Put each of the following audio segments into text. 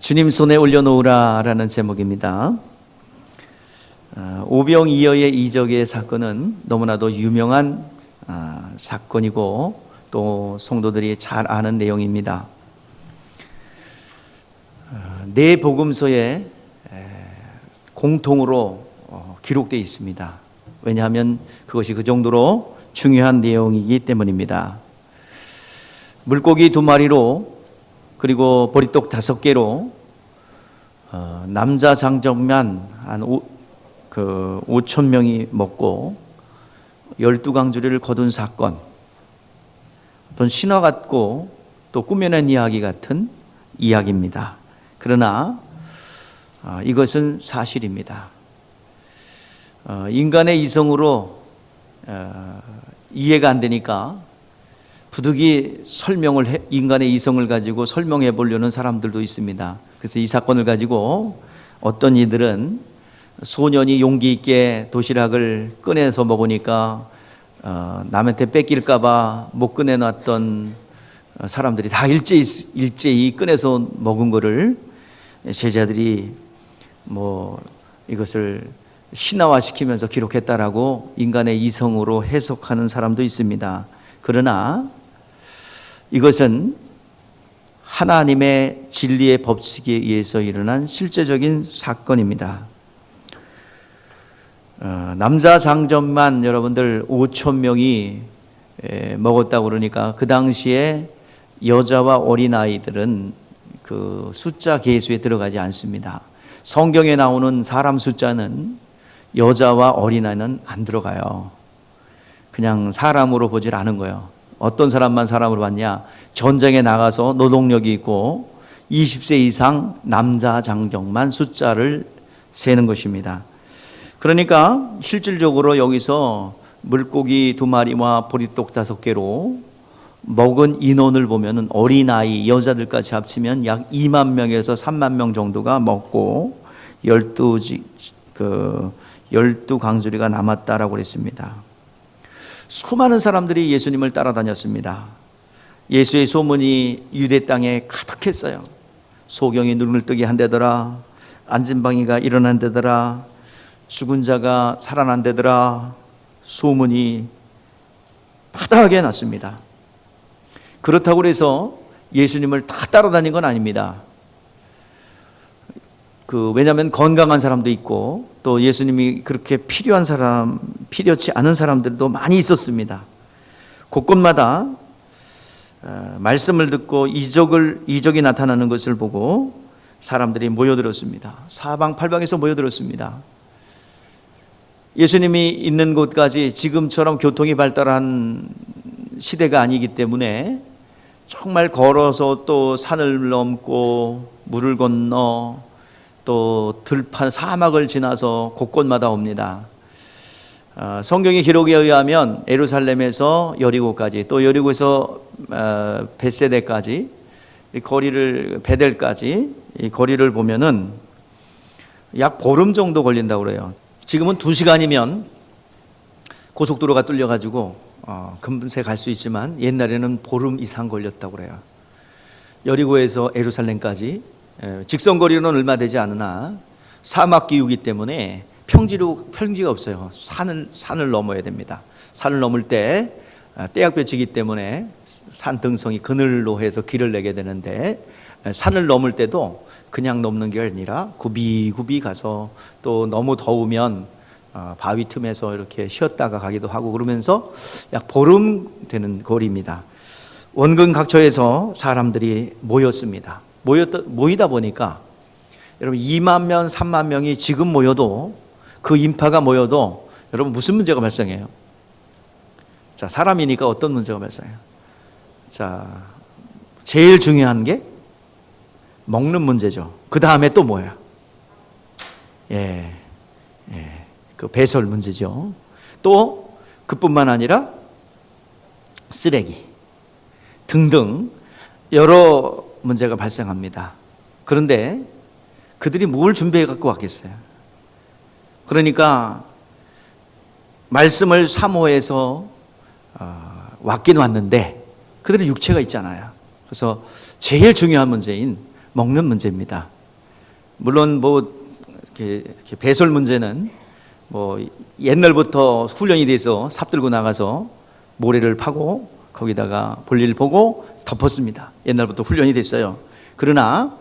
주님 손에 올려놓으라 라는 제목입니다. 오병이어의 이적의 사건은 너무나도 유명한 사건이고 또 성도들이 잘 아는 내용입니다. 네 복음서에 공통으로 기록되어 있습니다. 왜냐하면 그것이 그 정도로 중요한 내용이기 때문입니다. 물고기 2마리로 그리고 보리떡 5개로 남자 장정만 한 5천 명이 먹고 12강주리를 거둔 사건, 어떤 신화 같고 또 꾸며낸 이야기 같은 이야기입니다. 그러나 이것은 사실입니다. 인간의 이성으로 이해가 안 되니까 부득이 인간의 이성을 가지고 설명해 보려는 사람들도 있습니다. 그래서 이 사건을 가지고 어떤 이들은 소년이 용기 있게 도시락을 꺼내서 먹으니까 남한테 뺏길까봐 못 꺼내놨던 사람들이 다 일제히 꺼내서 먹은 거를 제자들이 이것을 신화화시키면서 기록했다라고 인간의 이성으로 해석하는 사람도 있습니다. 그러나 이것은 하나님의 진리의 법칙에 의해서 일어난 실제적인 사건입니다. 남자 장정만 여러분들 5천 명이 먹었다고 그러니까 그 당시에 여자와 어린아이들은 그 숫자 계수에 들어가지 않습니다. 성경에 나오는 사람 숫자는 여자와 어린아이는 안 들어가요. 그냥 사람으로 보질 않은 거예요. 어떤 사람만 사람으로 봤냐? 전쟁에 나가서 노동력이 있고 20세 이상 남자 장정만 숫자를 세는 것입니다. 그러니까 실질적으로 여기서 물고기 2마리와 보리떡 5개로 먹은 인원을 보면 어린아이, 여자들까지 합치면 약 2만 명에서 3만 명 정도가 먹고 12강주리가 남았다라고 그랬습니다. 수많은 사람들이 예수님을 따라다녔습니다. 예수의 소문이 유대 땅에 가득했어요. 소경이 눈을 뜨게 한다더라, 안진방이가 일어난다더라, 죽은 자가 살아난다더라, 소문이 바다하게 났습니다. 그렇다고 해서 예수님을 다 따라다닌 건 아닙니다. 왜냐하면 건강한 사람도 있고 또 예수님이 그렇게 필요치 않은 사람들도 많이 있었습니다. 곳곳마다 말씀을 듣고 이적이 나타나는 것을 보고 사람들이 모여들었습니다. 사방팔방에서 모여들었습니다. 예수님이 있는 곳까지 지금처럼 교통이 발달한 시대가 아니기 때문에 정말 걸어서 또 산을 넘고 물을 건너 또 들판 사막을 지나서 곳곳마다 옵니다. 성경의 기록에 의하면 예루살렘에서 여리고까지 또 여리고에서 벳세다까지 베델까지 이 거리를 보면은 약 보름 정도 걸린다고 그래요. 지금은 2시간이면 고속도로가 뚫려가지고 금세 갈 수 있지만 옛날에는 보름 이상 걸렸다고 그래요. 여리고에서 예루살렘까지 직선거리로는 얼마 되지 않으나 사막 기후이기 때문에 평지가 없어요. 산을 넘어야 됩니다. 산을 넘을 때 떼약볕이기 때문에 산 등성이 그늘로 해서 길을 내게 되는데 산을 넘을 때도 그냥 넘는 게 아니라 굽이굽이 가서 또 너무 더우면 바위 틈에서 이렇게 쉬었다가 가기도 하고 그러면서 약 보름 되는 거리입니다. 원근 각처에서 사람들이 모였습니다. 모이다 보니까 여러분 2만 명, 3만 명이 지금 모여도 그 인파가 모여도 여러분 무슨 문제가 발생해요? 자, 사람이니까 어떤 문제가 발생해요? 자, 제일 중요한 게 먹는 문제죠. 그 다음에 또 뭐예요? 그 배설 문제죠. 또 그뿐만 아니라 쓰레기 등등 여러 문제가 발생합니다. 그런데 그들이 뭘 준비해 갖고 왔겠어요? 그러니까 말씀을 사모해서 왔긴 왔는데 그들은 육체가 있잖아요. 그래서 제일 중요한 문제인 먹는 문제입니다. 물론 이렇게 배설 문제는 옛날부터 훈련이 돼서 삽 들고 나가서 모래를 파고 거기다가 볼일 보고 덮었습니다. 옛날부터 훈련이 됐어요. 그러나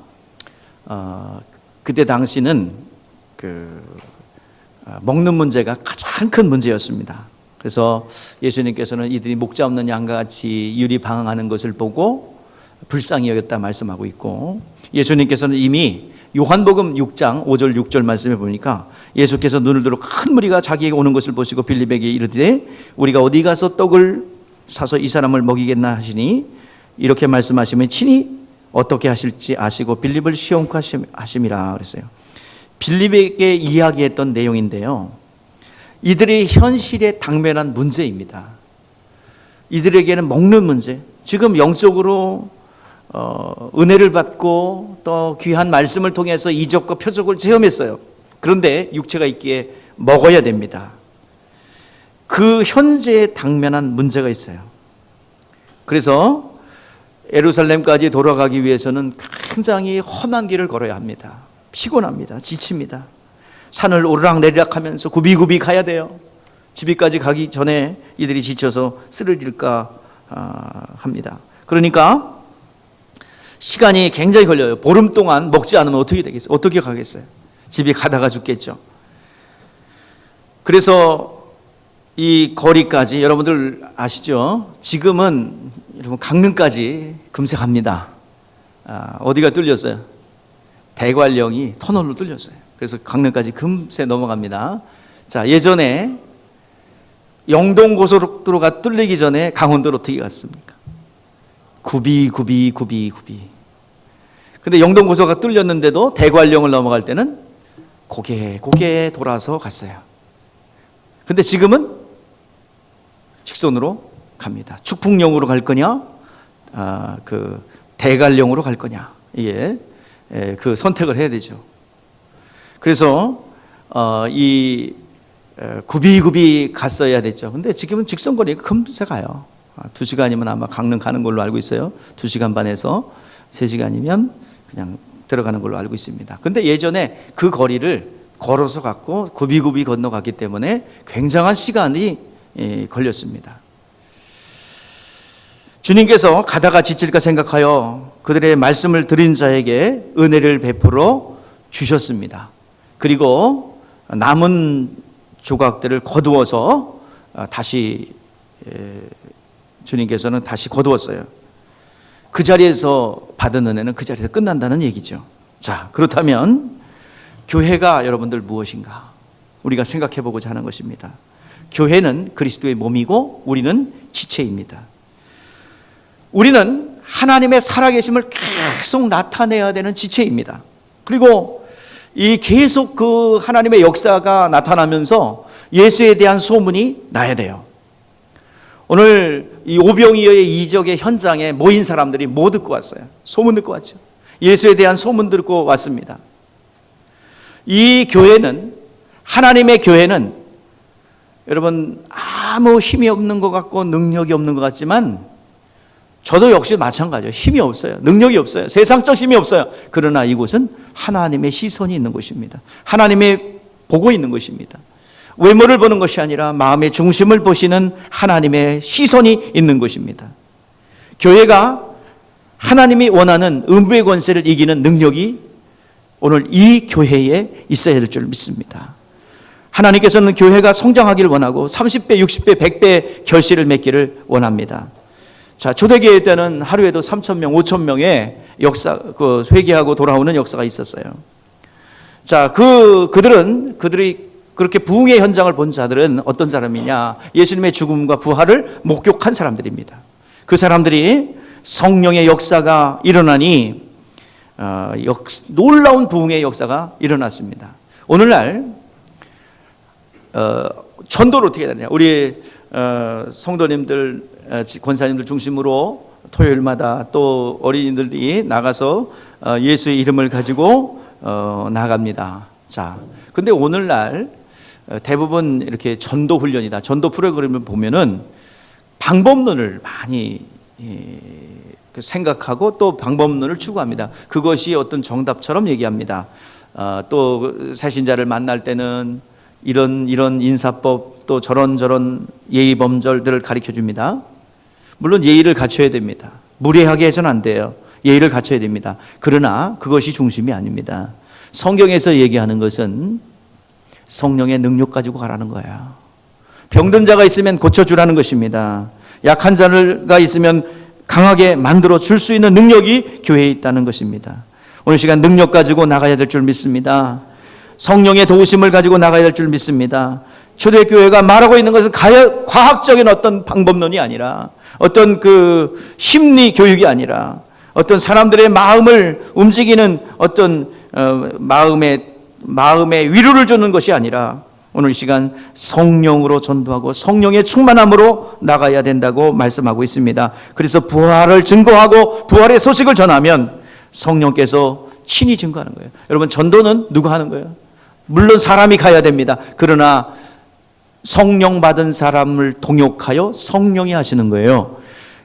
그때 당시는 먹는 문제가 가장 큰 문제였습니다. 그래서 예수님께서는 이들이 목자 없는 양과 같이 유리방황하는 것을 보고 불쌍히 여겼다 말씀하고 있고, 예수님께서는 이미 요한복음 6장 5절 6절 말씀에 보니까 예수께서 눈을 들어 큰 무리가 자기에게 오는 것을 보시고 빌립에게 이르되 우리가 어디 가서 떡을 사서 이 사람을 먹이겠나 하시니, 이렇게 말씀하시면 친히 어떻게 하실지 아시고 빌립을 시험하심이라 그랬어요. 빌립에게 이야기했던 내용인데요, 이들이 현실에 당면한 문제입니다. 이들에게는 먹는 문제, 지금 영적으로 은혜를 받고 또 귀한 말씀을 통해서 이적과 표적을 체험했어요. 그런데 육체가 있기에 먹어야 됩니다. 그 현재에 당면한 문제가 있어요. 그래서 예루살렘까지 돌아가기 위해서는 굉장히 험한 길을 걸어야 합니다. 피곤합니다. 지칩니다. 산을 오르락내리락 하면서 굽이굽이 가야 돼요. 집이까지 가기 전에 이들이 지쳐서 쓰러질까 합니다. 그러니까 시간이 굉장히 걸려요. 보름 동안 먹지 않으면 어떻게 되겠어요? 어떻게 가겠어요? 집에 가다가 죽겠죠. 그래서 이 거리까지, 여러분들 아시죠? 지금은 여러분 강릉까지 금세 갑니다. 어디가 뚫렸어요? 대관령이 터널로 뚫렸어요. 그래서 강릉까지 금세 넘어갑니다. 자, 예전에 영동고속도로가 뚫리기 전에 강원도로 어떻게 갔습니까? 굽이. 근데 영동고속도로가 뚫렸는데도 대관령을 넘어갈 때는 고개 돌아서 갔어요. 근데 지금은 직선으로 갑니다. 축풍령으로 갈 거냐, 대관령으로 갈 거냐, 그 선택을 해야 되죠. 그래서 굽이 갔어야 됐죠. 근데 지금은 직선거리가 금세 가요. 2시간이면 아마 강릉 가는 걸로 알고 있어요. 2시간 반에서 3시간이면 그냥 들어가는 걸로 알고 있습니다. 근데 예전에 그 거리를 걸어서 갔고 굽이 건너갔기 때문에 굉장한 시간이 걸렸습니다. 주님께서 가다가 지칠까 생각하여 그들의 말씀을 들은 자에게 은혜를 베풀어 주셨습니다. 그리고 남은 조각들을 거두어서 다시 주님께서는 다시 거두었어요. 그 자리에서 받은 은혜는 그 자리에서 끝난다는 얘기죠. 자, 그렇다면 교회가 여러분들 무엇인가? 우리가 생각해 보고자 하는 것입니다. 교회는 그리스도의 몸이고 우리는 지체입니다. 우리는 하나님의 살아계심을 계속 나타내야 되는 지체입니다. 그리고 이 계속 그 하나님의 역사가 나타나면서 예수에 대한 소문이 나야 돼요. 오늘 이 오병이어의 이적의 현장에 모인 사람들이 뭐 듣고 왔어요? 소문 듣고 왔죠. 예수에 대한 소문 듣고 왔습니다. 이 교회는, 하나님의 교회는 여러분 아무 힘이 없는 것 같고 능력이 없는 것 같지만 저도 역시 마찬가지예요. 힘이 없어요. 능력이 없어요. 세상적 힘이 없어요. 그러나 이곳은 하나님의 시선이 있는 곳입니다. 하나님의 보고 있는 것입니다. 외모를 보는 것이 아니라 마음의 중심을 보시는 하나님의 시선이 있는 것입니다. 교회가 하나님이 원하는 음부의 권세를 이기는 능력이 오늘 이 교회에 있어야 될 줄 믿습니다. 하나님께서는 교회가 성장하기를 원하고 30배, 60배, 100배 결실을 맺기를 원합니다. 자, 초대교회 때는 하루에도 3,000명, 5,000명의 회개하고 돌아오는 역사가 있었어요. 자, 그들이 그렇게 부흥의 현장을 본 자들은 어떤 사람이냐? 예수님의 죽음과 부활을 목격한 사람들입니다. 그 사람들이 성령의 역사가 일어나니 놀라운 부흥의 역사가 일어났습니다. 오늘날 전도를 어떻게 해야 되냐? 우리 성도님들, 권사님들 중심으로 토요일마다 또 어린이들이 나가서 예수의 이름을 가지고 나갑니다. 자, 근데 오늘날 대부분 이렇게 전도 훈련이다, 전도 프로그램을 보면은 방법론을 많이 생각하고 또 방법론을 추구합니다. 그것이 어떤 정답처럼 얘기합니다. 또 새신자를 만날 때는 이런 인사법 또 저런 예의 범절들을 가르쳐 줍니다. 물론 예의를 갖춰야 됩니다. 무례하게 해서는 안 돼요. 예의를 갖춰야 됩니다. 그러나 그것이 중심이 아닙니다. 성경에서 얘기하는 것은 성령의 능력 가지고 가라는 거야. 병든 자가 있으면 고쳐주라는 것입니다. 약한 자가 있으면 강하게 만들어 줄 수 있는 능력이 교회에 있다는 것입니다. 오늘 시간 능력 가지고 나가야 될 줄 믿습니다. 성령의 도우심을 가지고 나가야 될 줄 믿습니다. 초대교회가 말하고 있는 것은 과학적인 어떤 방법론이 아니라 어떤 그 심리 교육이 아니라 어떤 사람들의 마음을 움직이는 어떤 마음의 위로를 주는 것이 아니라 오늘 이 시간 성령으로 전도하고 성령의 충만함으로 나가야 된다고 말씀하고 있습니다. 그래서 부활을 증거하고 부활의 소식을 전하면 성령께서 친히 증거하는 거예요. 여러분, 전도는 누가 하는 거예요? 물론 사람이 가야 됩니다. 그러나 성령 받은 사람을 동역하여 성령이 하시는 거예요.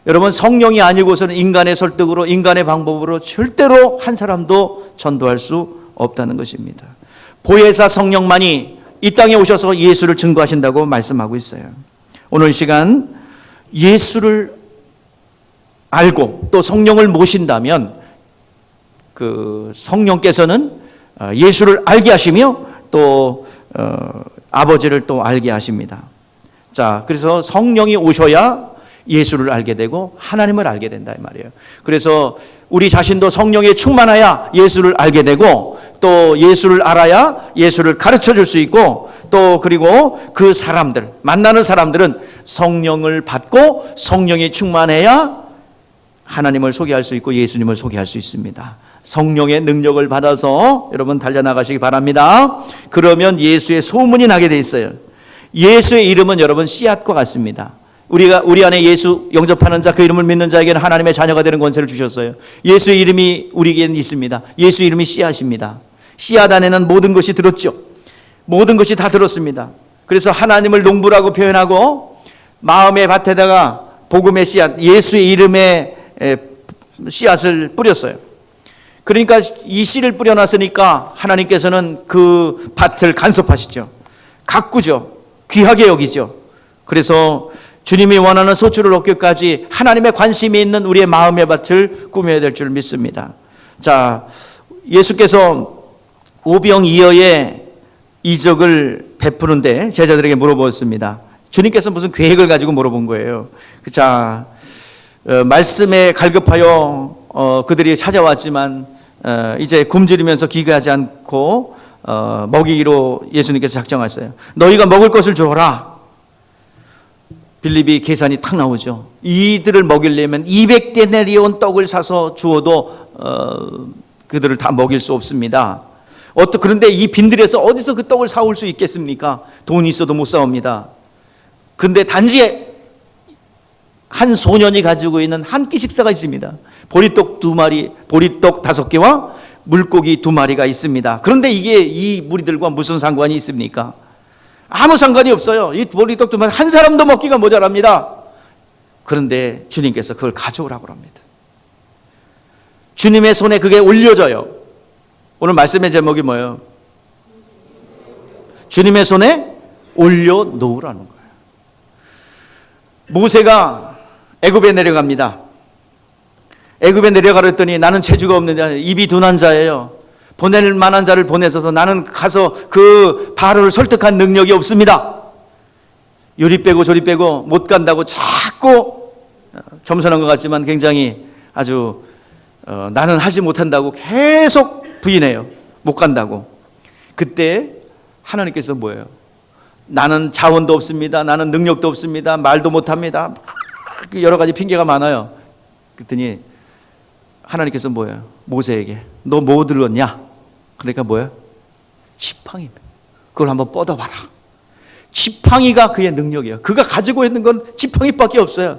여러분, 성령이 아니고서는 인간의 설득으로 인간의 방법으로 절대로 한 사람도 전도할 수 없다는 것입니다. 보혜사 성령만이 이 땅에 오셔서 예수를 증거하신다고 말씀하고 있어요. 오늘 시간 예수를 알고 또 성령을 모신다면 그 성령께서는 예수를 알게 하시며 또 아버지를 또 알게 하십니다. 자, 그래서 성령이 오셔야 예수를 알게 되고 하나님을 알게 된다 이 말이에요. 그래서 우리 자신도 성령에 충만해야 예수를 알게 되고 또 예수를 알아야 예수를 가르쳐 줄 수 있고 또 그리고 그 사람들 만나는 사람들은 성령을 받고 성령이 충만해야 하나님을 소개할 수 있고 예수님을 소개할 수 있습니다. 성령의 능력을 받아서 여러분 달려나가시기 바랍니다. 그러면 예수의 소문이 나게 돼 있어요. 예수의 이름은 여러분 씨앗과 같습니다. 우리 안에 예수 영접하는 자, 그 이름을 믿는 자에게는 하나님의 자녀가 되는 권세를 주셨어요. 예수의 이름이 우리에게는 있습니다. 예수 이름이 씨앗입니다. 씨앗 안에는 모든 것이 들었죠. 모든 것이 다 들었습니다. 그래서 하나님을 농부라고 표현하고 마음의 밭에다가 복음의 씨앗, 예수의 이름의 씨앗을 뿌렸어요. 그러니까 이 씨를 뿌려놨으니까 하나님께서는 그 밭을 간섭하시죠. 가꾸죠. 귀하게 여기죠. 그래서 주님이 원하는 소출을 얻기까지 하나님의 관심이 있는 우리의 마음의 밭을 꾸며야 될 줄 믿습니다. 자, 예수께서 오병이어의 이적을 베푸는데 제자들에게 물어보았습니다. 주님께서 무슨 계획을 가지고 물어본 거예요. 자, 말씀에 갈급하여 그들이 찾아왔지만 이제 굶주리면서 기거하지 않고 먹이기로 예수님께서 작정하셨어요. 너희가 먹을 것을 주어라. 빌립이 계산이 탁 나오죠. 이들을 먹이려면 200데나리온 떡을 사서 주어도 그들을 다 먹일 수 없습니다. 그런데 이 빈들에서 어디서 그 떡을 사올 수 있겠습니까? 돈이 있어도 못 사옵니다. 근데 단지 한 소년이 가지고 있는 한 끼 식사가 있습니다. 보리떡 2마리, 보리떡 5개와 물고기 2마리가 있습니다. 그런데 이게 이 무리들과 무슨 상관이 있습니까? 아무 상관이 없어요. 이 보리떡 2마리 한 사람도 먹기가 모자랍니다. 그런데 주님께서 그걸 가져오라고 합니다. 주님의 손에 그게 올려져요. 오늘 말씀의 제목이 뭐예요? 주님의 손에 올려놓으라는 거예요. 모세가 애굽에 내려갑니다. 애굽에 내려가려 했더니 나는 재주가 없는 자, 입이 둔한 자예요. 보낼 만한 자를 보내서서 나는 가서 그 바로를 설득한 능력이 없습니다. 요리 빼고 조리 빼고 못 간다고 자꾸 겸손한 것 같지만 굉장히 아주 나는 하지 못한다고 계속 부인해요. 못 간다고. 그때 하나님께서 뭐예요? 나는 자원도 없습니다. 나는 능력도 없습니다. 말도 못합니다. 여러 가지 핑계가 많아요. 그랬더니 하나님께서 뭐예요? 모세에게 너 뭐 들었냐? 그러니까 뭐예요? 지팡이입니다. 그걸 한번 뻗어봐라. 지팡이가 그의 능력이에요. 그가 가지고 있는 건 지팡이밖에 없어요.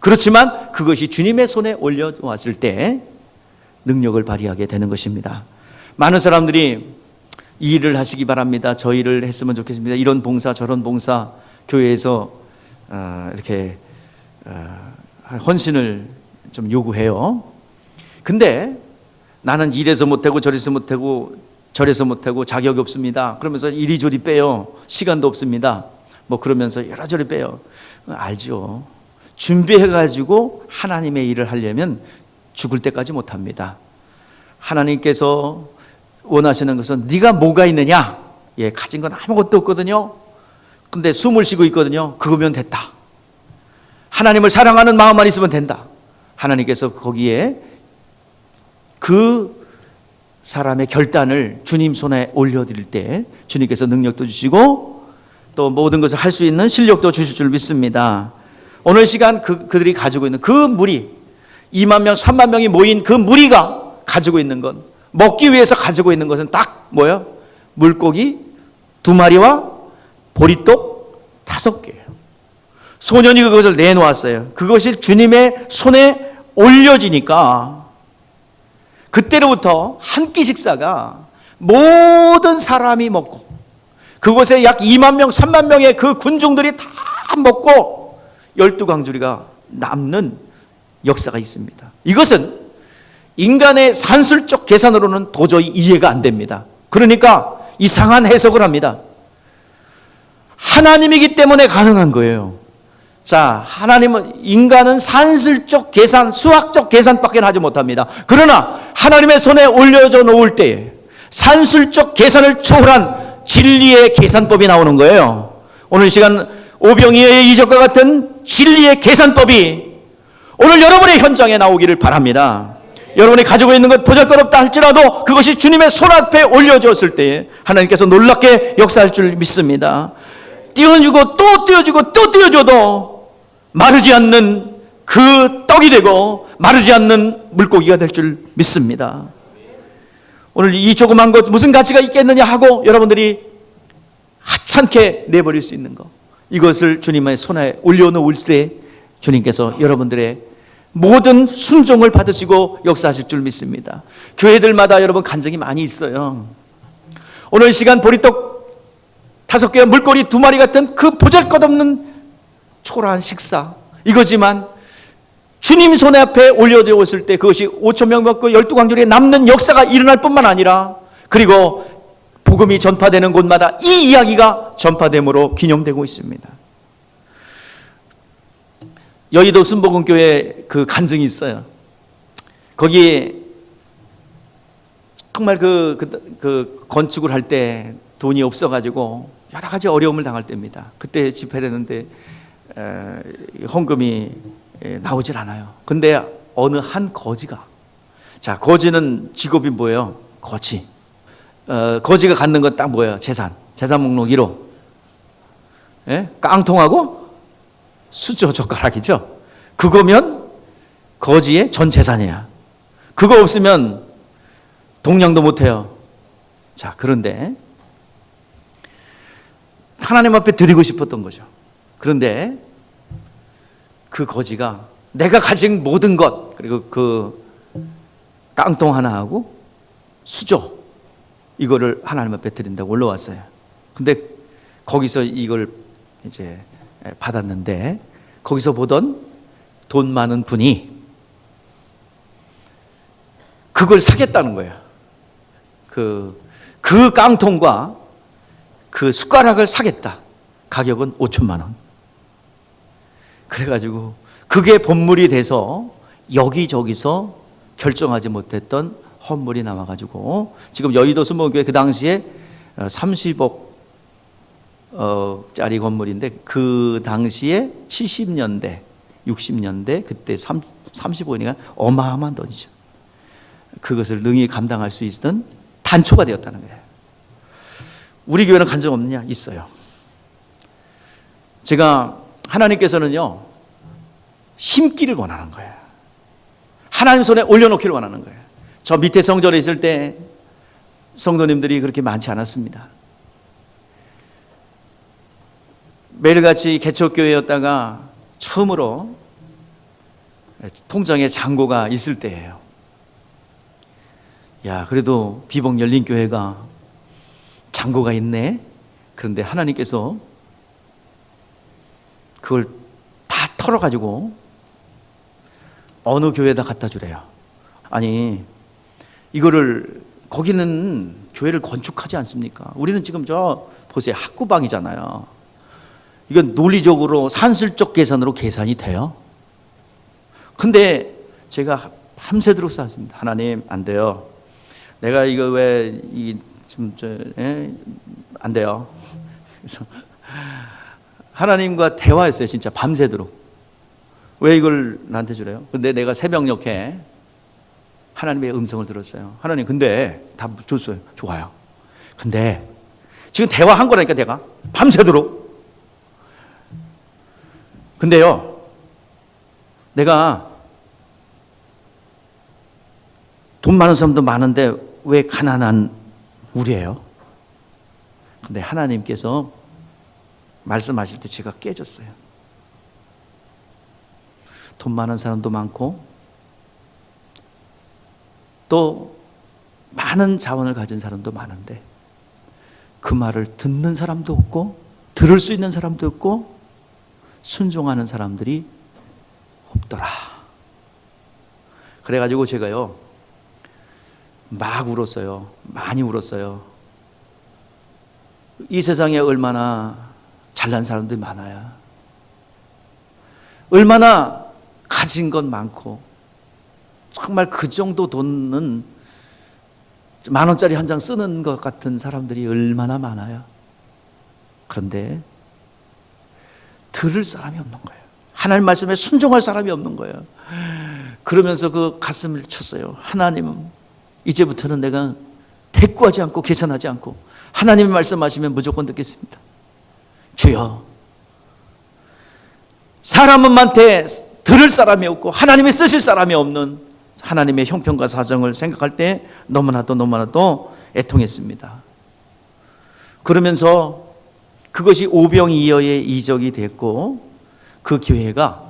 그렇지만 그것이 주님의 손에 올려왔을 때 능력을 발휘하게 되는 것입니다. 많은 사람들이 이 일을 하시기 바랍니다. 저 일을 했으면 좋겠습니다. 이런 봉사 저런 봉사 교회에서 이렇게 헌신을 좀 요구해요. 근데 나는 이래서 못하고 저래서 못하고 절에서 못하고 자격이 없습니다. 그러면서 이리저리 빼요. 시간도 없습니다. 뭐 그러면서 여러저리 빼요. 알죠. 준비해가지고 하나님의 일을 하려면 죽을 때까지 못합니다. 하나님께서 원하시는 것은 네가 뭐가 있느냐? 예, 가진 건 아무것도 없거든요. 근데 숨을 쉬고 있거든요. 그거면 됐다. 하나님을 사랑하는 마음만 있으면 된다. 하나님께서 거기에 그 사람의 결단을 주님 손에 올려드릴 때 주님께서 능력도 주시고 또 모든 것을 할 수 있는 실력도 주실 줄 믿습니다. 오늘 시간 그들이 가지고 있는 그 무리, 2만 명, 3만 명이 모인 그 무리가 가지고 있는 건, 먹기 위해서 가지고 있는 것은 딱 뭐예요? 물고기 2마리와 보리떡 5개예요. 소년이 그것을 내놓았어요. 그것이 주님의 손에 올려지니까 그때로부터 한 끼 식사가 모든 사람이 먹고 그곳에 약 2만 명, 3만 명의 그 군중들이 다 먹고 12광주리가 남는 역사가 있습니다. 이것은 인간의 산술적 계산으로는 도저히 이해가 안 됩니다. 그러니까 이상한 해석을 합니다. 하나님이기 때문에 가능한 거예요. 자, 인간은 산술적 계산, 수학적 계산밖에 하지 못합니다. 그러나 하나님의 손에 올려져 놓을 때 산술적 계산을 초월한 진리의 계산법이 나오는 거예요. 오늘 시간 오병이어의 이적과 같은 진리의 계산법이 오늘 여러분의 현장에 나오기를 바랍니다. 여러분이 가지고 있는 것 보잘것없다 할지라도 그것이 주님의 손 앞에 올려졌을 때 하나님께서 놀랍게 역사할 줄 믿습니다. 띄워주고 또 띄워주고 또 띄워줘도 마르지 않는 그 떡이 되고 마르지 않는 물고기가 될 줄 믿습니다. 오늘 이 조그만 것 무슨 가치가 있겠느냐 하고 여러분들이 하찮게 내버릴 수 있는 것, 이것을 주님의 손에 올려놓을 때 주님께서 여러분들의 모든 순종을 받으시고 역사하실 줄 믿습니다. 교회들마다 여러분 간증이 많이 있어요. 오늘 시간 보리떡 5개와 물고기 2마리 같은 그 보잘것없는 초라한 식사, 이거지만 주님 손 앞에 올려져 있을 때 그것이 5천 명 먹고 12광주리에 남는 역사가 일어날 뿐만 아니라 그리고 복음이 전파되는 곳마다 이 이야기가 전파됨으로 기념되고 있습니다. 여의도 순복음교회 그 간증이 있어요. 거기에 정말 그 건축을 할 때 돈이 없어가지고 여러 가지 어려움을 당할 때입니다. 그때 집회를 했는데 헌금이 나오질 않아요. 근데 어느 한 거지가, 자, 거지는 직업이 뭐예요? 거지. 거지가 갖는 건 딱 뭐예요? 재산 목록 1호. 예? 깡통하고 수저 젓가락이죠. 그거면 거지의 전 재산이야. 그거 없으면 동냥도 못해요. 자, 그런데 하나님 앞에 드리고 싶었던 거죠. 그런데 그 거지가 내가 가진 모든 것, 그리고 그 깡통 하나하고 수저, 이거를 하나님 앞에 드린다고 올라왔어요. 근데 거기서 이걸 이제 받았는데 거기서 보던 돈 많은 분이 그걸 사겠다는 거예요. 그 깡통과 그 숟가락을 사겠다. 가격은 5천만 원. 그래가지고 그게 본물이 돼서 여기저기서 결정하지 못했던 헌물이 남아가지고 지금 여의도 순복음교회 그 당시에 30억 짜리 건물인데 그 당시에 70년대 60년대 그때 35년이니까 어마어마한 돈이죠. 그것을 능히 감당할 수 있던 단초가 되었다는 거예요. 우리 교회는 간증 없느냐? 있어요. 제가 하나님께서는요 심기를 원하는 거예요. 하나님 손에 올려놓기를 원하는 거예요. 저 밑에 성전에 있을 때 성도님들이 그렇게 많지 않았습니다. 매일같이 개척교회였다가 처음으로 통장에 잔고가 있을 때예요. 야, 그래도 비봉 열린교회가 잔고가 있네. 그런데 하나님께서 그걸 다 털어가지고 어느 교회에다 갖다 주래요. 아니, 이거를 거기는 교회를 건축하지 않습니까? 우리는 지금 보세요. 학구방이잖아요. 이건 논리적으로 산술적 계산으로 계산이 돼요. 근데 제가 밤새도록 싸웠습니다. 하나님, 안 돼요. 내가 이거 왜 안 돼요. 그래서 하나님과 대화했어요. 진짜 밤새도록. 왜 이걸 나한테 주래요? 근데 내가 새벽녘에 하나님의 음성을 들었어요. 하나님, 근데 다 줬어요. 좋아요. 근데 지금 대화한 거라니까, 내가 밤새도록. 근데요, 내가 돈 많은 사람도 많은데 왜 가난한 우리예요? 근데 하나님께서 말씀하실 때 제가 깨졌어요. 돈 많은 사람도 많고 또 많은 자원을 가진 사람도 많은데 그 말을 듣는 사람도 없고 들을 수 있는 사람도 없고 순종하는 사람들이 없더라. 그래가지고 제가요 막 울었어요. 많이 울었어요. 이 세상에 얼마나 잘난 사람들이 많아요. 얼마나 가진 건 많고 정말 그 정도 돈은 10,000원짜리 한 장 쓰는 것 같은 사람들이 얼마나 많아요. 그런데 들을 사람이 없는 거예요. 하나님 말씀에 순종할 사람이 없는 거예요. 그러면서 그 가슴을 쳤어요. 하나님, 이제부터는 내가 대꾸하지 않고 계산하지 않고 하나님이 말씀하시면 무조건 듣겠습니다. 주여, 사람한테 들을 사람이 없고 하나님이 쓰실 사람이 없는 하나님의 형편과 사정을 생각할 때 너무나도 애통했습니다. 그러면서 그것이 오병이어의 이적이 됐고 그 교회가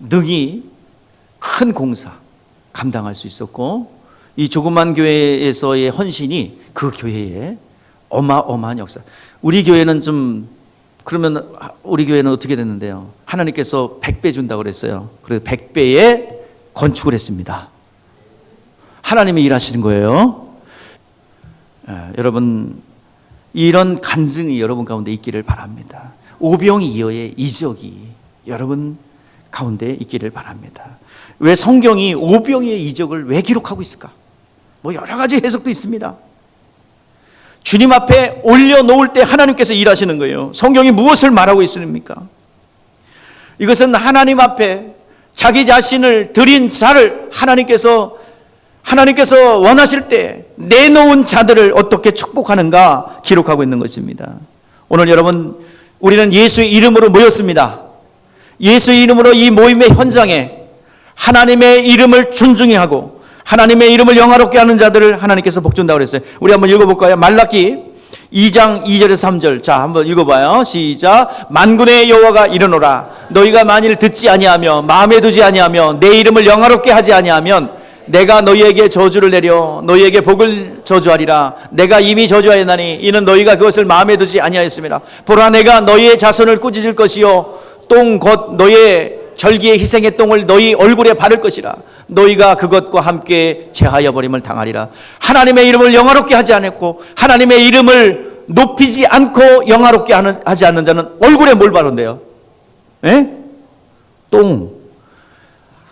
능히 큰 공사 감당할 수 있었고 이 조그만 교회에서의 헌신이 그 교회에 어마어마한 역사. 우리 교회는 그러면 우리 교회는 어떻게 됐는데요? 하나님께서 100배 준다고 그랬어요. 그래서 100배에 건축을 했습니다. 하나님이 일하시는 거예요. 여러분, 이런 간증이 여러분 가운데 있기를 바랍니다. 오병이어의 이적이 여러분 가운데 있기를 바랍니다. 왜 성경이 오병이어의 이적을 왜 기록하고 있을까? 여러 가지 해석도 있습니다. 주님 앞에 올려놓을 때 하나님께서 일하시는 거예요. 성경이 무엇을 말하고 있습니까? 이것은 하나님 앞에 자기 자신을 드린 자를 하나님께서 원하실 때 내놓은 자들을 어떻게 축복하는가 기록하고 있는 것입니다. 오늘 여러분, 우리는 예수의 이름으로 모였습니다. 예수의 이름으로 이 모임의 현장에 하나님의 이름을 존중히 하고 하나님의 이름을 영화롭게 하는 자들을 하나님께서 복준다고 그랬어요. 우리 한번 읽어볼까요? 말라기 2장 2절에서 3절. 자, 한번 읽어봐요. 시작. 만군의 여호와가 이르노라. 너희가 만일 듣지 아니하며 마음에 두지 아니하며 내 이름을 영화롭게 하지 아니하면 내가 너희에게 저주를 내려 너희에게 복을 저주하리라. 내가 이미 저주하였나니 이는 너희가 그것을 마음에 두지 아니하였습니다. 보라, 내가 너희의 자손을 꾸짖을 것이요 똥 곧 너희의 절기의 희생의 똥을 너희 얼굴에 바를 것이라. 너희가 그것과 함께 제하여 버림을 당하리라. 하나님의 이름을 영화롭게 하지 않았고 하나님의 이름을 높이지 않고 영화롭게 하지 않는 자는 얼굴에 뭘 바른대요? 똥.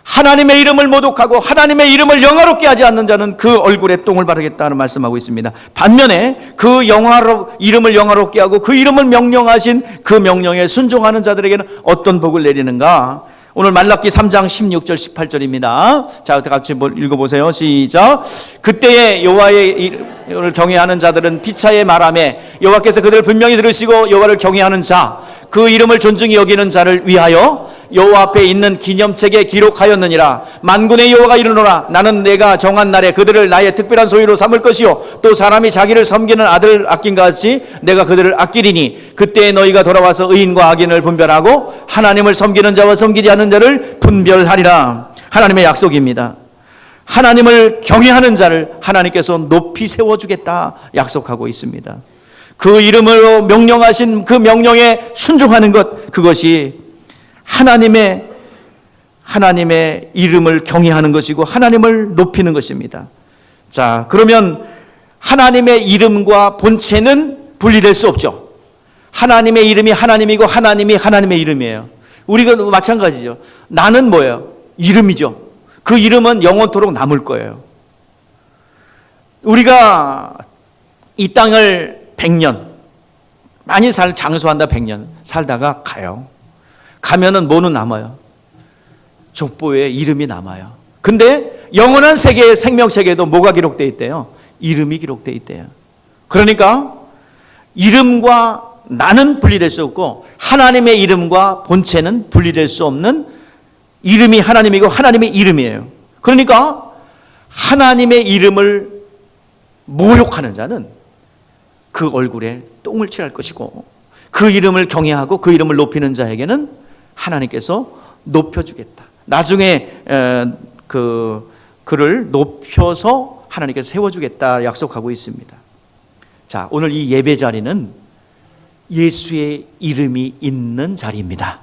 하나님의 이름을 모독하고 하나님의 이름을 영화롭게 하지 않는 자는 그 얼굴에 똥을 바르겠다는 말씀하고 있습니다. 반면에 그 이름을 영화롭게 하고 그 이름을 명령하신 그 명령에 순종하는 자들에게는 어떤 복을 내리는가? 오늘 말라기 3장 16절 18절입니다. 자, 같이 읽어보세요. 시작. 그때에 여호와의 이름을 경외하는 자들은 피차에 말하매 여호와께서 그들을 분명히 들으시고 여호와를 경외하는 자, 그 이름을 존중히 여기는 자를 위하여 여호와 앞에 있는 기념책에 기록하였느니라. 만군의 여호와가 이르노라. 나는 내가 정한 날에 그들을 나의 특별한 소유로 삼을 것이요 또 사람이 자기를 섬기는 아들을 아낀 것 같이 내가 그들을 아끼리니 그때에 너희가 돌아와서 의인과 악인을 분별하고 하나님을 섬기는 자와 섬기지 않는 자를 분별하리라. 하나님의 약속입니다. 하나님을 경외하는 자를 하나님께서 높이 세워주겠다 약속하고 있습니다. 그 이름으로 명령하신 그 명령에 순종하는 것, 그것이 하나님의 이름을 경외하는 것이고 하나님을 높이는 것입니다. 자, 그러면 하나님의 이름과 본체는 분리될 수 없죠. 하나님의 이름이 하나님이고 하나님이 하나님의 이름이에요. 우리가 마찬가지죠. 나는 뭐예요? 이름이죠. 그 이름은 영원토록 남을 거예요. 우리가 이 땅을 100년, 많이 장수한다 100년 살다가 가요. 가면은 뭐는 남아요? 족보에 이름이 남아요. 근데 영원한 세계의 생명책에도 뭐가 기록되어 있대요? 이름이 기록되어 있대요. 그러니까 이름과 나는 분리될 수 없고 하나님의 이름과 본체는 분리될 수 없는 이름이 하나님이고 하나님의 이름이에요. 그러니까 하나님의 이름을 모욕하는 자는 그 얼굴에 똥을 칠할 것이고 그 이름을 경외하고 그 이름을 높이는 자에게는 하나님께서 높여주겠다. 나중에 그를 높여서 하나님께서 세워주겠다 약속하고 있습니다. 자, 오늘 이 예배 자리는 예수의 이름이 있는 자리입니다.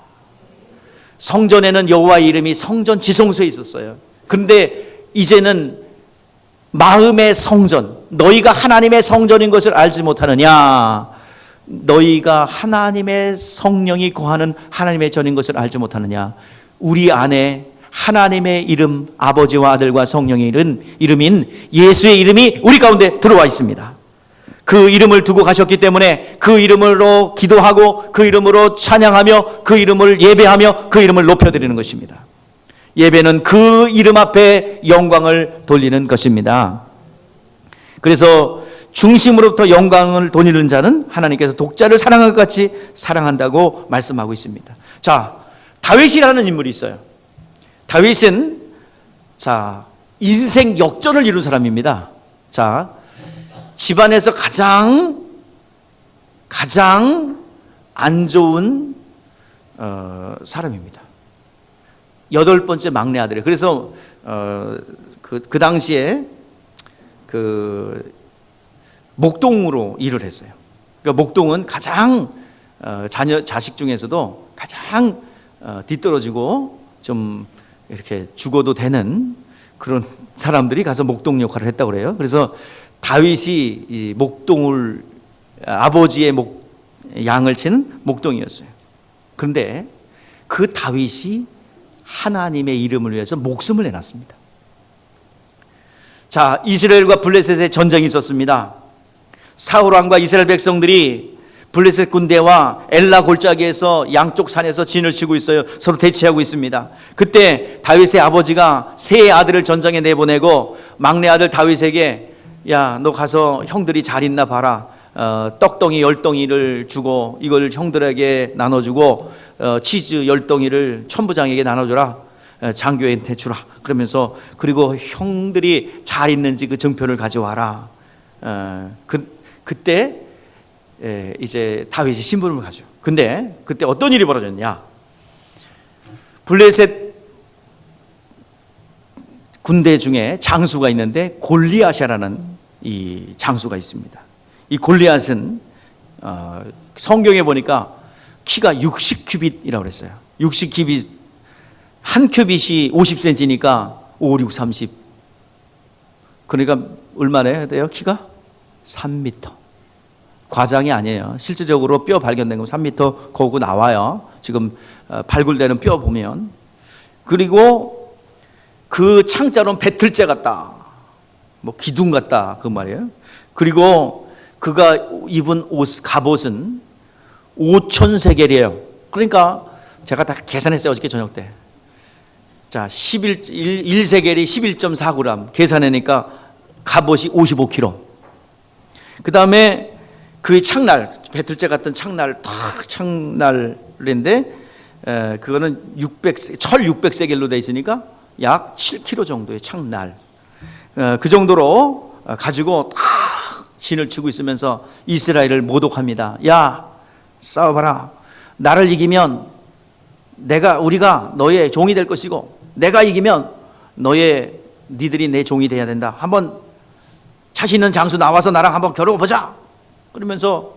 성전에는 여호와의 이름이 성전 지성소에 있었어요. 그런데 이제는 마음의 성전, 너희가 하나님의 성전인 것을 알지 못하느냐? 너희가 하나님의 성령이 거하는 하나님의 전인 것을 알지 못하느냐? 우리 안에 하나님의 이름, 아버지와 아들과 성령의 이름인 예수의 이름이 우리 가운데 들어와 있습니다. 그 이름을 두고 가셨기 때문에 그 이름으로 기도하고 그 이름으로 찬양하며 그 이름을 예배하며 그 이름을 높여드리는 것입니다. 예배는 그 이름 앞에 영광을 돌리는 것입니다. 그래서 중심으로부터 영광을 돌리는 자는 하나님께서 독자를 사랑한 것 같이 사랑한다고 말씀하고 있습니다. 자, 다윗이라는 인물이 있어요. 다윗은 인생 역전을 이룬 사람입니다. 자, 집안에서 가장 안 좋은 사람입니다. 8번째 막내 아들이에요. 그래서 그 당시에 목동으로 일을 했어요. 그러니까 목동은 가장 자식 중에서도 가장 뒤떨어지고 좀 이렇게 죽어도 되는 그런 사람들이 가서 목동 역할을 했다고 그래요. 그래서 다윗이 이 목동을 아버지의 양을 치는 목동이었어요. 그런데 그 다윗이 하나님의 이름을 위해서 목숨을 내놨습니다. 자, 이스라엘과 블레셋의 전쟁이 있었습니다. 사울 왕과 이스라엘 백성들이 블레셋 군대와 엘라 골짜기에서 양쪽 산에서 진을 치고 있어요. 서로 대치하고 있습니다. 그때 다윗의 아버지가 세 아들을 전장에 내보내고 막내 아들 다윗에게 야, 너 가서 형들이 잘 있나 봐라. 떡덩이 10덩이를 주고 이걸 형들에게 나눠주고 치즈 10덩이를 천부장에게 나눠줘라. 장교한테 주라. 그러면서 그리고 형들이 잘 있는지 그 증표를 가져와라. 그때 이제 다윗이 심부름을 가죠. 근데 그때 어떤 일이 벌어졌냐? 블레셋 군대 중에 장수가 있는데 골리앗이라는 이 장수가 있습니다. 이 골리앗은 성경에 보니까 키가 60큐빗이라고 그랬어요. 60큐빗, 한 큐빗이 50cm니까 5, 6, 30. 그러니까 얼마나 해야 돼요? 키가 3m. 과장이 아니에요. 실질적으로 뼈 발견된 건 3m 거고 나와요. 지금 발굴되는 뼈 보면. 그리고 그 창자로는 배틀째 같다. 뭐 기둥 같다. 그 말이에요. 그리고 그가 입은 갑옷은 5,000세겔이에요. 그러니까 제가 다 계산했어요. 어저께 저녁 때. 자, 1세겔이 11.4g 계산하니까 갑옷이 55kg. 그 다음에 그 창날, 배틀째 같은 창날인데 그거는 철 600세겔로 돼 있으니까 약 7kg 정도의 창날. 그 정도로 가지고 탁 진을 치고 있으면서 이스라엘을 모독합니다. 야, 싸워봐라. 나를 이기면 우리가 너의 종이 될 것이고, 내가 이기면 니들이 내 종이 돼야 된다. 한번 자신 있는 장수 나와서 나랑 한번 겨뤄보자. 그러면서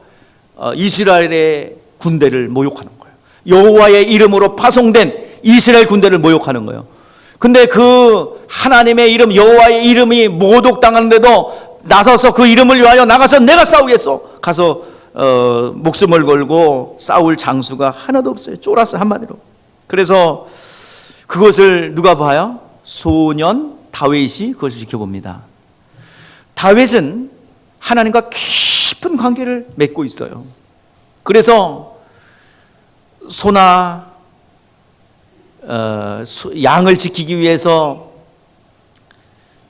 이스라엘의 군대를 모욕하는 거예요. 여호와의 이름으로 파송된 이스라엘 군대를 모욕하는 거예요. 근데 그 하나님의 이름, 여호와의 이름이 모독당하는데도 나서서 그 이름을 위하여 나가서 내가 싸우겠소. 가서 목숨을 걸고 싸울 장수가 하나도 없어요. 쫄았어, 한마디로. 그래서 그것을 누가 봐요? 소년 다윗이 그것을 지켜봅니다. 다윗은 하나님과 깊은 관계를 맺고 있어요. 그래서 소나 양을 지키기 위해서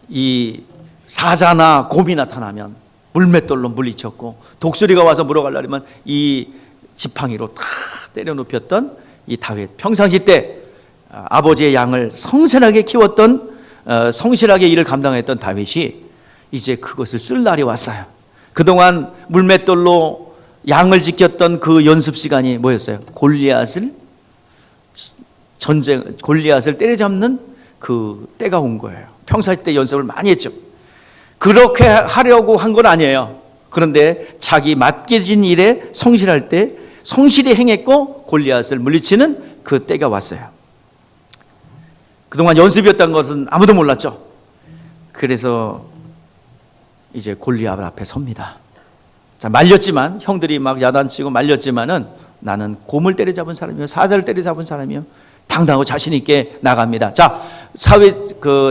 이 사자나 곰이 나타나면 물맷돌로 물리쳤고, 독수리가 와서 물어가려면 이 지팡이로 탁 때려 눕혔던 이 다윗. 평상시 때 아버지의 양을 성실하게 키웠던, 성실하게 일을 감당했던 다윗이 이제 그것을 쓸 날이 왔어요. 그동안 물맷돌로 양을 지켰던 그 연습 시간이 뭐였어요? 골리앗을 때려잡는 그 때가 온 거예요. 평상시 때 연습을 많이 했죠. 그렇게 하려고 한 건 아니에요. 그런데 자기 맡겨진 일에 성실할 때 성실히 행했고 골리앗을 물리치는 그 때가 왔어요. 그동안 연습이었다는 것은 아무도 몰랐죠. 그래서 이제 골리앗 앞에 섭니다. 자, 말렸지만, 형들이 막 야단치고 말렸지만은 나는 곰을 때려잡은 사람이요, 사자를 때려잡은 사람이요, 당당하고 자신 있게 나갑니다. 자,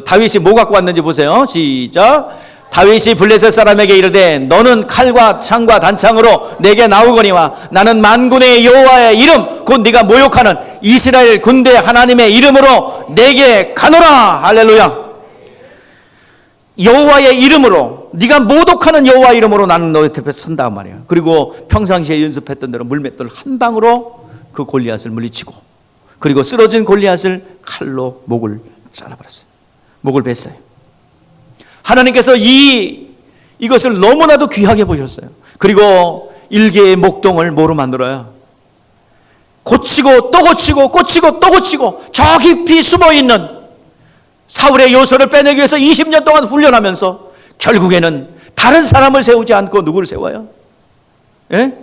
다윗이 뭐 갖고 왔는지 보세요. 시작. 다윗이 블레셋 사람에게 이르되 너는 칼과 창과 단창으로 내게 나오거니와 나는 만군의 여호와의 이름 곧 네가 모욕하는 이스라엘 군대 하나님의 이름으로 내게 가노라. 할렐루야. 여호와의 이름으로, 네가 모독하는 여호와의 이름으로 나는 너희 앞에 선다 말이야. 그리고 평상시에 연습했던 대로 물맷돌 한 방으로 그 골리앗을 물리치고, 그리고 쓰러진 골리앗을 칼로 목을 잘라버렸어요. 목을 뱄어요. 하나님께서 이것을 너무나도 귀하게 보셨어요. 그리고 일개의 목동을 뭐로 만들어요? 고치고 또 고치고 고치고 또 고치고 저 깊이 숨어있는 사울의 요소를 빼내기 위해서 20년 동안 훈련하면서 결국에는 다른 사람을 세우지 않고 누구를 세워요? 예?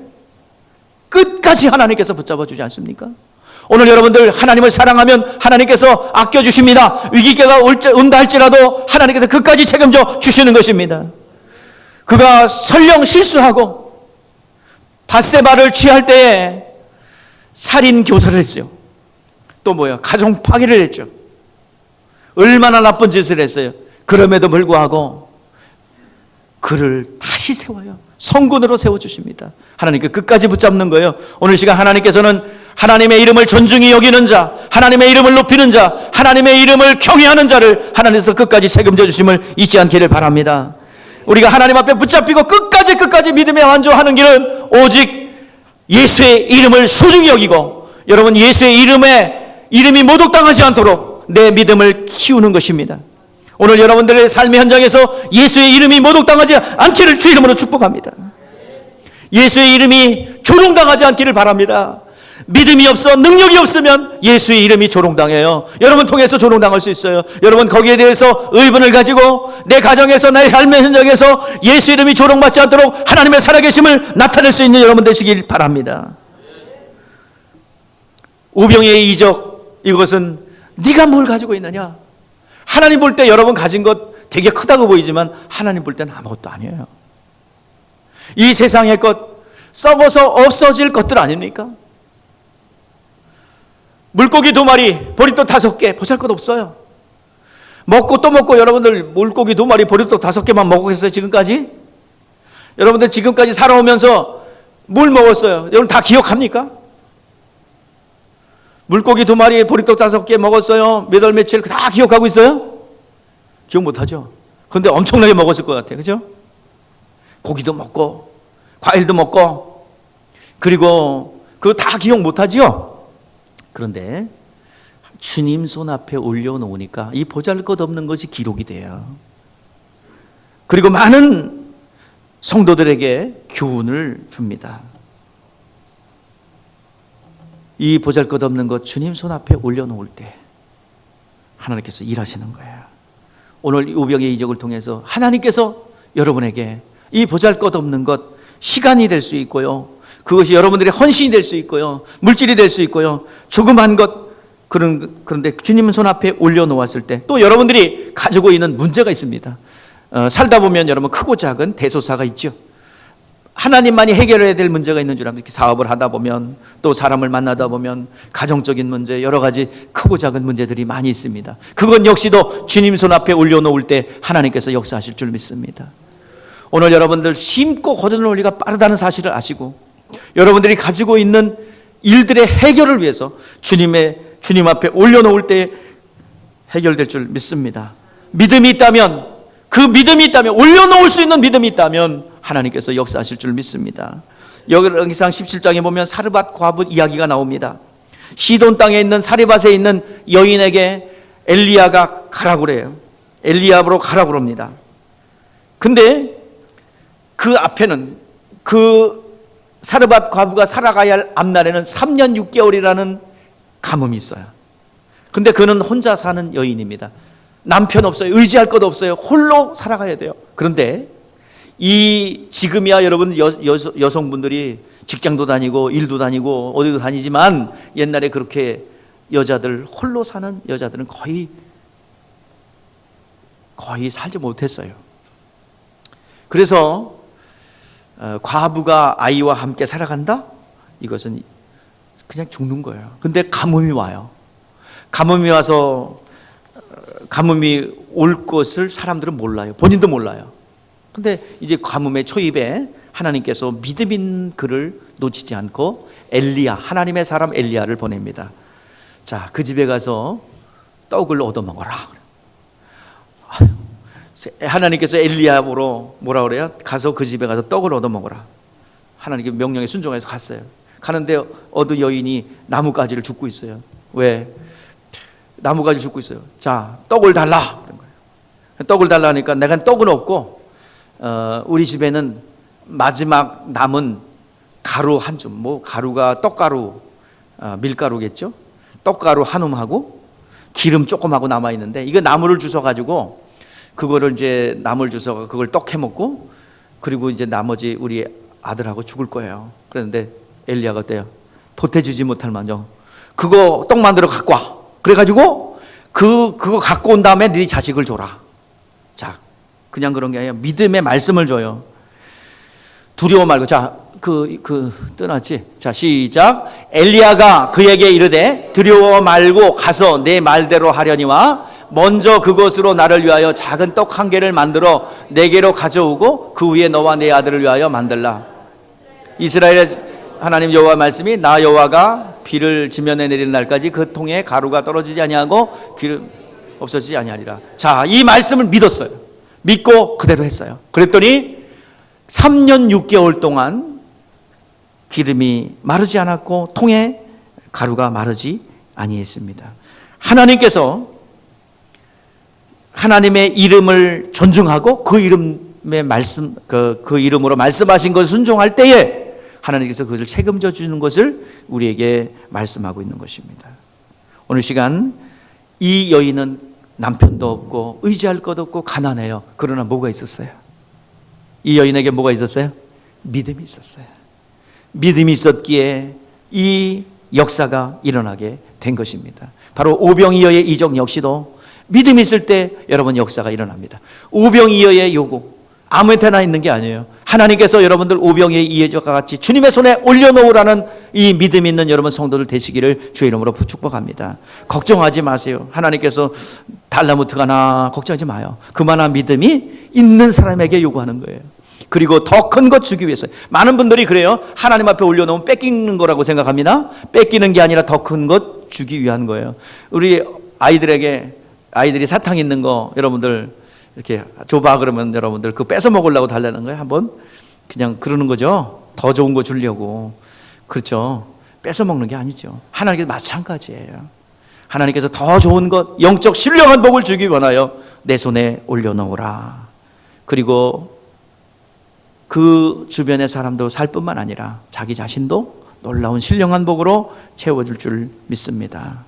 끝까지 하나님께서 붙잡아 주지 않습니까? 오늘 여러분들 하나님을 사랑하면 하나님께서 아껴주십니다. 위기가 온다 할지라도 하나님께서 끝까지 책임져 주시는 것입니다. 그가 설령 실수하고 밧세바를 취할 때에 살인 교사를 했어요. 또 뭐야? 가정 파괴를 했죠. 얼마나 나쁜 짓을 했어요. 그럼에도 불구하고 그를 다시 세워요. 성군으로 세워주십니다. 하나님께 끝까지 붙잡는 거예요. 오늘 시간 하나님께서는 하나님의 이름을 존중히 여기는 자, 하나님의 이름을 높이는 자, 하나님의 이름을 경외하는 자를 하나님께서 끝까지 책임져 주심을 잊지 않기를 바랍니다. 우리가 하나님 앞에 붙잡히고 끝까지 믿음에 완주하는 길은 오직 예수의 이름을 소중히 여기고, 여러분 예수의 이름이 모독당하지 않도록 내 믿음을 키우는 것입니다. 오늘 여러분들의 삶의 현장에서 예수의 이름이 모독당하지 않기를 주 이름으로 축복합니다. 예수의 이름이 조롱당하지 않기를 바랍니다. 믿음이 없어 능력이 없으면 예수의 이름이 조롱당해요. 여러분 통해서 조롱당할 수 있어요. 여러분 거기에 대해서 의문을 가지고 내 가정에서 내 삶의 현장에서 예수 이름이 조롱받지 않도록 하나님의 살아계심을 나타낼 수 있는 여러분 되시길 바랍니다. 우병의 이적, 이것은 네가 뭘 가지고 있느냐? 하나님 볼 때 여러분 가진 것 되게 크다고 보이지만 하나님 볼 때는 아무것도 아니에요. 이 세상의 것, 썩어서 없어질 것들 아닙니까? 물고기 2마리, 보리떡 5개, 보잘것없어요. 먹고 또 먹고. 여러분들 물고기 2마리, 보리떡 5개만 먹었어요 지금까지? 여러분들 지금까지 살아오면서 뭘 먹었어요? 여러분 다 기억합니까? 물고기 2마리, 보리떡 5개 먹었어요. 몇 월 며칠 다 기억하고 있어요? 기억 못하죠? 그런데 엄청나게 먹었을 것 같아요. 그죠? 고기도 먹고 과일도 먹고, 그리고 그거 다 기억 못하지요? 그런데 주님 손 앞에 올려놓으니까 이 보잘것없는 것이 기록이 돼요. 그리고 많은 성도들에게 교훈을 줍니다. 이 보잘것없는 것 주님 손 앞에 올려놓을 때 하나님께서 일하시는 거예요. 오늘 우병의 이적을 통해서 하나님께서 여러분에게 이 보잘것없는 것, 시간이 될 수 있고요, 그것이 여러분들의 헌신이 될 수 있고요, 물질이 될 수 있고요, 조그만 것, 그런데 주님 손 앞에 올려놓았을 때 또 여러분들이 가지고 있는 문제가 있습니다. 살다 보면 여러분 크고 작은 대소사가 있죠. 하나님만이 해결해야 될 문제가 있는 줄 압니다. 사업을 하다 보면, 또 사람을 만나다 보면 가정적인 문제, 여러 가지 크고 작은 문제들이 많이 있습니다. 그건 역시도 주님 손 앞에 올려놓을 때 하나님께서 역사하실 줄 믿습니다. 오늘 여러분들 심고 거두는 원리가 빠르다는 사실을 아시고, 여러분들이 가지고 있는 일들의 해결을 위해서 주님 앞에 올려놓을 때 해결될 줄 믿습니다. 믿음이 있다면, 그 믿음이 있다면, 올려놓을 수 있는 믿음이 있다면 하나님께서 역사하실 줄 믿습니다. 여기상 17장에 보면 사르밧 과부 이야기가 나옵니다. 시돈 땅에 있는 사르밧에 있는 여인에게 엘리야가 가라고 그래요. 엘리야로 가라고 그럽니다. 근데 그 앞에는, 그 사르밧 과부가 살아가야 할 앞날에는 3년 6개월이라는 가뭄이 있어요. 근데 그는 혼자 사는 여인입니다. 남편 없어요. 의지할 것 없어요. 홀로 살아가야 돼요. 그런데 이 지금이야 여러분 여성분들이 직장도 다니고 일도 다니고 어디도 다니지만, 옛날에 그렇게 여자들, 홀로 사는 여자들은 거의 살지 못했어요. 그래서 과부가 아이와 함께 살아간다? 이것은 그냥 죽는 거예요. 근데 가뭄이 와요. 가뭄이 와서 가뭄이 올 것을 사람들은 몰라요. 본인도 몰라요. 근데 이제 가뭄의 초입에 하나님께서 믿음 있는 그를 놓치지 않고 엘리야, 하나님의 사람 엘리야를 보냅니다. 자, 그 집에 가서 떡을 얻어 먹어라. 하나님께서 엘리야로 뭐라 그래요? 가서 그 집에 가서 떡을 얻어 먹어라. 하나님께 명령에 순종해서 갔어요. 가는데 어느 여인이 나뭇가지를 줍고 있어요. 왜? 나뭇가지 줍고 있어요. 자, 떡을 달라. 그런 거예요. 떡을 달라니까 내가 떡은 없고, 우리 집에는 마지막 남은 가루 한 줌, 뭐 가루가 떡가루, 밀가루겠죠? 떡가루 한 움하고 기름 조금하고 남아 있는데, 이거 나물을 주워 가지고 그거를 이제 나물 주워서 그걸 떡 해 먹고, 그리고 이제 나머지 우리 아들하고 죽을 거예요. 그런데 엘리야가 어때요? 보태주지 못할 망정 그거 떡 만들어 갖고 와. 그래가지고 그거 갖고 온 다음에 네 자식을 줘라. 자, 그냥 그런 게 아니라 믿음의 말씀을 줘요. 두려워 말고. 자, 떠났지? 자, 시작. 엘리야가 그에게 이르되 두려워 말고 가서 내 말대로 하려니와 먼저 그것으로 나를 위하여 작은 떡 한 개를 만들어 내게로 가져오고 그 위에 너와 내 아들을 위하여 만들라. 이스라엘의 하나님 여호와 말씀이 나 여호와가 비를 지면에 내리는 날까지 그 통에 가루가 떨어지지 아니하고 기름 없어지지 아니하리라. 자, 이 말씀을 믿었어요. 믿고 그대로 했어요. 그랬더니 3년 6개월 동안 기름이 마르지 않았고 통에 가루가 마르지 아니했습니다. 하나님께서 하나님의 이름을 존중하고 그 이름의 말씀, 그 이름으로 말씀하신 것을 순종할 때에 하나님께서 그것을 책임져 주는 것을 우리에게 말씀하고 있는 것입니다. 오늘 시간, 이 여인은 남편도 없고 의지할 것 없고 가난해요. 그러나 뭐가 있었어요? 이 여인에게 뭐가 있었어요? 믿음이 있었어요. 믿음이 있었기에 이 역사가 일어나게 된 것입니다. 바로 오병이어의 이적 역시도 믿음이 있을 때 여러분 역사가 일어납니다. 오병이어의 요구, 아무 데나 있는 게 아니에요. 하나님께서 여러분들 오병이어의 이적과 같이 주님의 손에 올려놓으라는 이 믿음 있는 여러분 성도들 되시기를 주의 이름으로 축복합니다. 걱정하지 마세요. 하나님께서 달라무트가 나 걱정하지 마요. 그만한 믿음이 있는 사람에게 요구하는 거예요. 그리고 더 큰 것 주기 위해서. 많은 분들이 그래요. 하나님 앞에 올려놓으면 뺏기는 거라고 생각합니다. 뺏기는 게 아니라 더 큰 것 주기 위한 거예요. 우리 아이들이 사탕 있는 거 여러분들 이렇게 줘봐 그러면 여러분들 그거 뺏어 먹으려고 달라는 거예요. 한번 그냥 그러는 거죠. 더 좋은 거 주려고. 그렇죠. 뺏어 먹는 게 아니죠. 하나님께서 마찬가지예요. 하나님께서 더 좋은 것, 영적 신령한 복을 주기 원하여 내 손에 올려놓으라. 그리고 그 주변의 사람도 살 뿐만 아니라 자기 자신도 놀라운 신령한 복으로 채워줄 줄 믿습니다.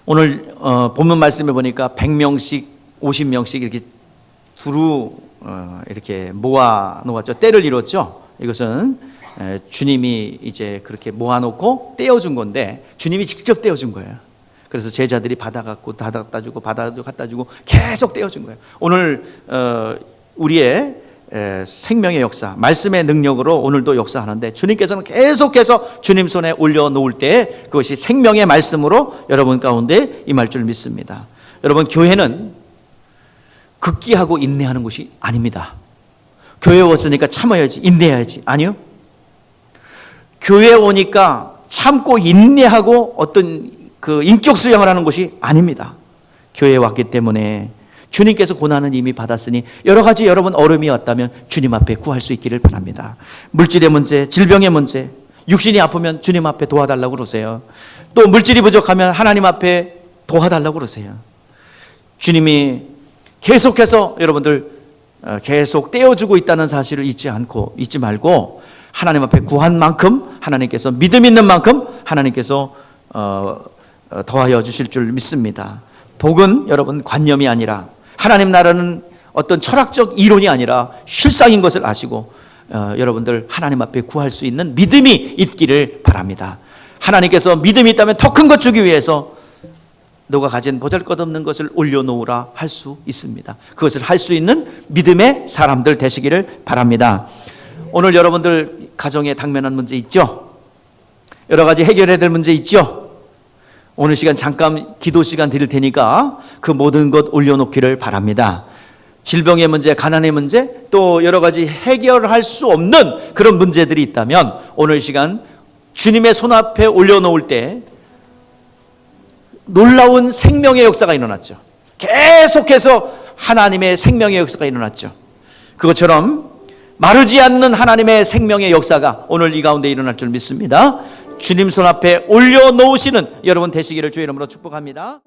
오늘 본문 말씀에 보니까 100명씩 50명씩 이렇게 두루 이렇게 모아 놓았죠. 때를 이뤘죠. 이것은 주님이 이제 그렇게 모아놓고 떼어준 건데 주님이 직접 떼어준 거예요. 그래서 제자들이 받아갖고 갖다 주고 계속 떼어준 거예요. 오늘 우리의 생명의 역사, 말씀의 능력으로 오늘도 역사하는데 주님께서는 계속해서 주님 손에 올려놓을 때 그것이 생명의 말씀으로 여러분 가운데 임할 줄 믿습니다. 여러분, 교회는 극기하고 인내하는 곳이 아닙니다. 교회 왔으니까 참아야지, 인내해야지. 아니요. 교회 오니까 참고 인내하고 어떤 그 인격 수양을 하는 것이 아닙니다. 교회에 왔기 때문에 주님께서 고난은 이미 받았으니 여러 가지 여러분 어려움이 왔다면 주님 앞에 구할 수 있기를 바랍니다. 물질의 문제, 질병의 문제, 육신이 아프면 주님 앞에 도와달라고 그러세요. 또 물질이 부족하면 하나님 앞에 도와달라고 그러세요. 주님이 계속해서 여러분들 계속 떼어주고 있다는 사실을 잊지 말고 하나님 앞에 구한 만큼 하나님께서 믿음 있는 만큼 하나님께서 더하여 주실 줄 믿습니다. 복은 여러분 관념이 아니라 하나님 나라는 어떤 철학적 이론이 아니라 실상인 것을 아시고 여러분들 하나님 앞에 구할 수 있는 믿음이 있기를 바랍니다. 하나님께서 믿음이 있다면 더 큰 것 주기 위해서 너가 가진 보잘것없는 것을 올려놓으라 할 수 있습니다. 그것을 할 수 있는 믿음의 사람들 되시기를 바랍니다. 오늘 여러분들 가정에 당면한 문제 있죠? 여러 가지 해결해야 될 문제 있죠? 오늘 시간 잠깐 기도 시간 드릴 테니까 그 모든 것 올려놓기를 바랍니다. 질병의 문제, 가난의 문제, 또 여러 가지 해결할 수 없는 그런 문제들이 있다면 오늘 시간 주님의 손 앞에 올려놓을 때 놀라운 생명의 역사가 일어났죠. 계속해서 하나님의 생명의 역사가 일어났죠. 그것처럼 마르지 않는 하나님의 생명의 역사가 오늘 이 가운데 일어날 줄 믿습니다. 주님 손 앞에 올려놓으시는 여러분 되시기를 주의 이름으로 축복합니다.